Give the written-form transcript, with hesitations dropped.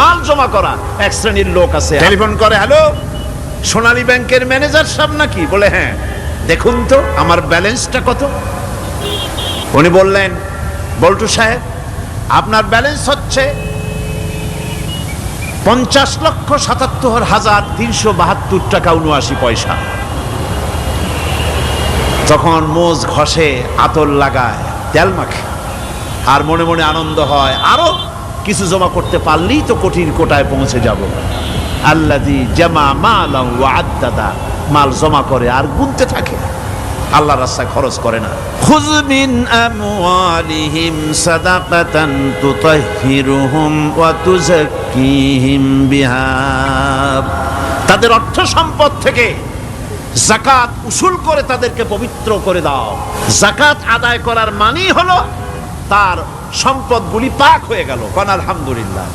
মাল জমা করা এক শ্রেণীর লোক আছে। টেলিফোন করে, হ্যালো, সোনালী ব্যাংকের ম্যানেজার সাহেব নাকি? বলে হ্যাঁ, দেখুন তো আমার ব্যালেন্সটা কত। উনি বললেন, বল্টু সাহেব, আপনার ব্যালেন্স হচ্ছে 50,77,372 টাকা 79 পয়সা। তখন মোজ ঘষে, আতর লাগায়, তেল মাখে, আর মনে মনে আনন্দ হয়, আরো কিছু জমা করতে পারলেই তো কোটির কোটায় পৌঁছে যাব। আল্লাযী জামা মালান ওয়া আদ্দাদা, মাল জমা করে আর গুনতে থাকে, আল্লাহর রাস্তায় খরচ করে না। খুয মিন আমওয়ালিহিম সাদাকাতান তুতাহহিরুহুম ওয়া তুযাক্কিহিম বিহা, তাদের অর্থ সম্পদ থেকে যাকাত উসুল করে তাদেরকে পবিত্র করে দাও। যাকাত আদায় করার মানেই হলো তার সম্পদগুলি পাক হয়ে গেল। কোন আলহামদুলিল্লাহ।